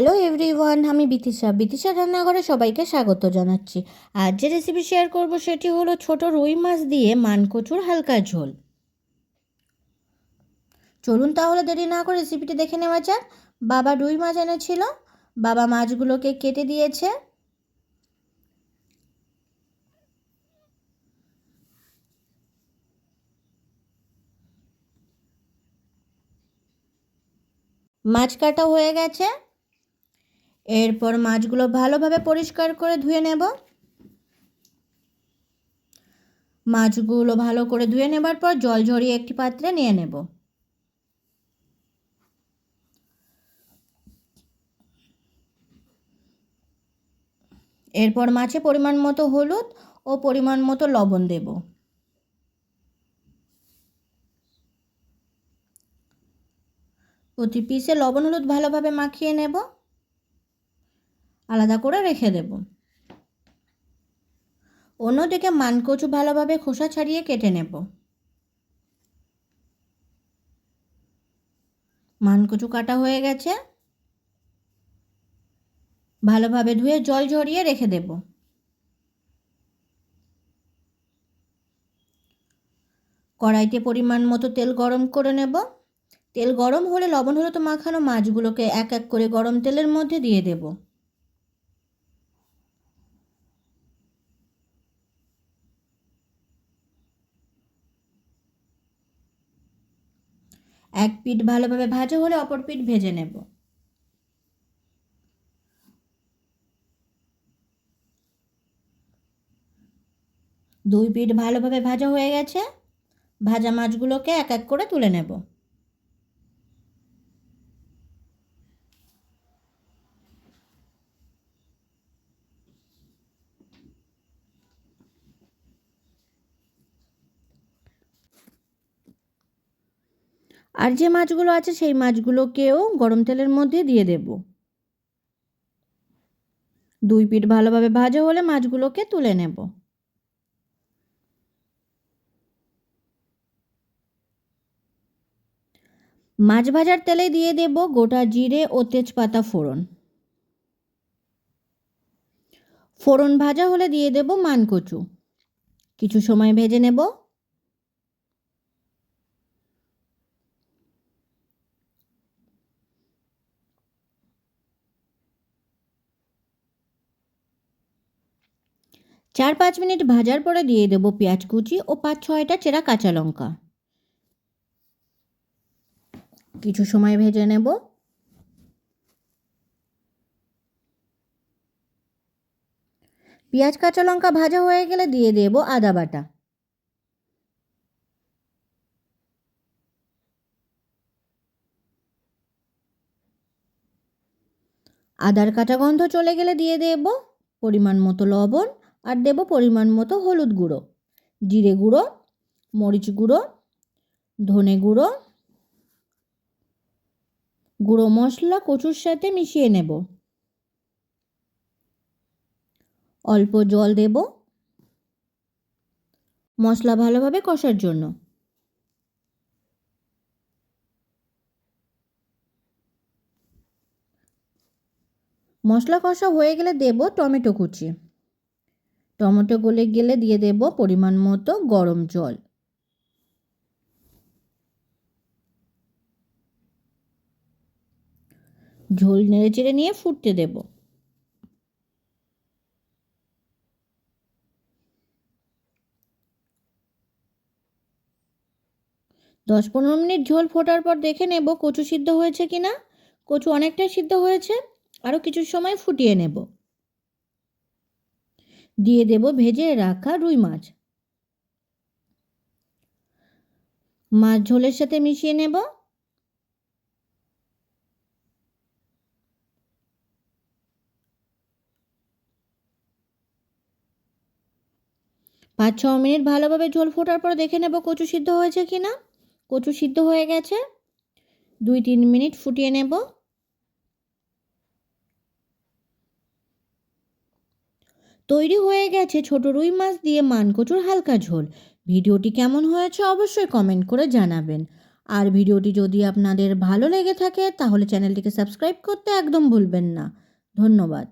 Hello everyone, আমি বিতিশা রান্নাঘরে সবাইকে স্বাগত জানাচ্ছি। আজ যে রেসিপি শেয়ার করব সেটি হলো ছোট রুই মাছ দিয়ে মানকচুর হালকা ঝোল। চলুন তাহলে দেরি না করে রেসিপিটি দেখে নেওয়া যাক। বাবা রুই মাছ এনেছিল, বাবা মাছগুলোকে কেটে দিয়েছে। মাছ কাটা হয়ে গেছে। এরপর মাছগুলো ভালোভাবে পরিষ্কার করে ধুয়ে নেব। মাছগুলো ভালো করে ধুয়ে নেবার পর জল ঝরিয়ে একটি পাত্রে নিয়ে নেব। এরপর মাছে পরিমাণ মতো হলুদ ও পরিমাণ মতো লবণ দেব। প্রতি পিসে লবণ হলুদ ভালোভাবে মাখিয়ে নেব, আলাদা করে রেখে দেব। অন্যদিকে মানকচু ভালোভাবে খোসা ছাড়িয়ে কেটে নেব। মানকচু কাটা হয়ে গেছে, ভালোভাবে ধুয়ে জল ঝরিয়ে রেখে দেব। কড়াইতে পরিমাণ মতো তেল গরম করে নেব। তেল গরম হলে লবণ হলুদ মাখানো মাছগুলোকে এক এক করে গরম তেলের মধ্যে দিয়ে দেব। এক পিঠ ভালোভাবে ভাজা হলে অপর পিঠ ভেজে নেব। দুই পিঠ ভালোভাবে ভাজা হয়ে গেছে, ভাজা মাছগুলোকে এক এক করে তুলে নেব। আর যে মাছগুলো আছে সেই মাছগুলোকেও গরম তেলের মধ্যে দিয়ে দেব। দুই পিঠ ভালোভাবে ভাজা হলে মাছগুলোকে তুলে নেব। মাছ ভাজার তেলে দিয়ে দেব গোটা জিরে ও তেজপাতা ফোড়ন। ফোড়ন ভাজা হলে দিয়ে দেব মানকচু। কিছু সময় ভেজে নেব। চার পাঁচ মিনিট ভাজার পরে দিয়ে দেব পেঁয়াজ কুচি ও 5-6টা চেরা কাঁচা লঙ্কা। কিছু সময় ভেজে নেব। পেঁয়াজ কাঁচা লঙ্কা ভাজা হয়ে গেলে দিয়ে দেব আদা বাটা। আদার কাঁচা গন্ধ চলে গেলে দিয়ে দেব পরিমাণ মতো লবণ আর দেব পরিমাণ মতো হলুদ গুঁড়ো, জিরে গুঁড়ো, মরিচ গুঁড়ো, ধনে গুঁড়ো, গুঁড়ো মশলা কচুর সাথে মিশিয়ে নেব। অল্প জল দেব মশলা ভালোভাবে কষার জন্য। মশলা কষা হয়ে গেলে দেব টমেটো কুচি। টমেটো গলে গেলে দিয়ে দেব পরিমাণ মতো গরম জল। ঝোল নেড়েচেড়ে নিয়ে ফুটতে দেব। 10-15 মিনিট ঝোল ফোটার পর দেখে নেব কচু সিদ্ধ হয়েছে কিনা। কচু অনেকটাই সিদ্ধ হয়েছে, আরও কিছু সময় ফুটিয়ে নেব। দিয়ে দেব ভেজে রাখা রুই মাছ। মাছ ঝোলের সাথে মিশিয়ে নেব। পাঁচ ছ মিনিট ভালোভাবে ঝোল ফোটার পর দেখে নেব কচু সিদ্ধ হয়েছে কিনা। কচু সিদ্ধ হয়ে গেছে, 2-3 মিনিট ফুটিয়ে নেব। তৈরি হয়ে গেছে ছোট রুই মাছ দিয়ে মানকচুর হালকা ঝোল। ভিডিওটি কেমন হয়েছে অবশ্যই কমেন্ট করে জানাবেন। আর ভিডিওটি যদি আপনাদের ভালো লেগে থাকে তাহলে চ্যানেলটিকে সাবস্ক্রাইব করতে একদম ভুলবেন না। ধন্যবাদ।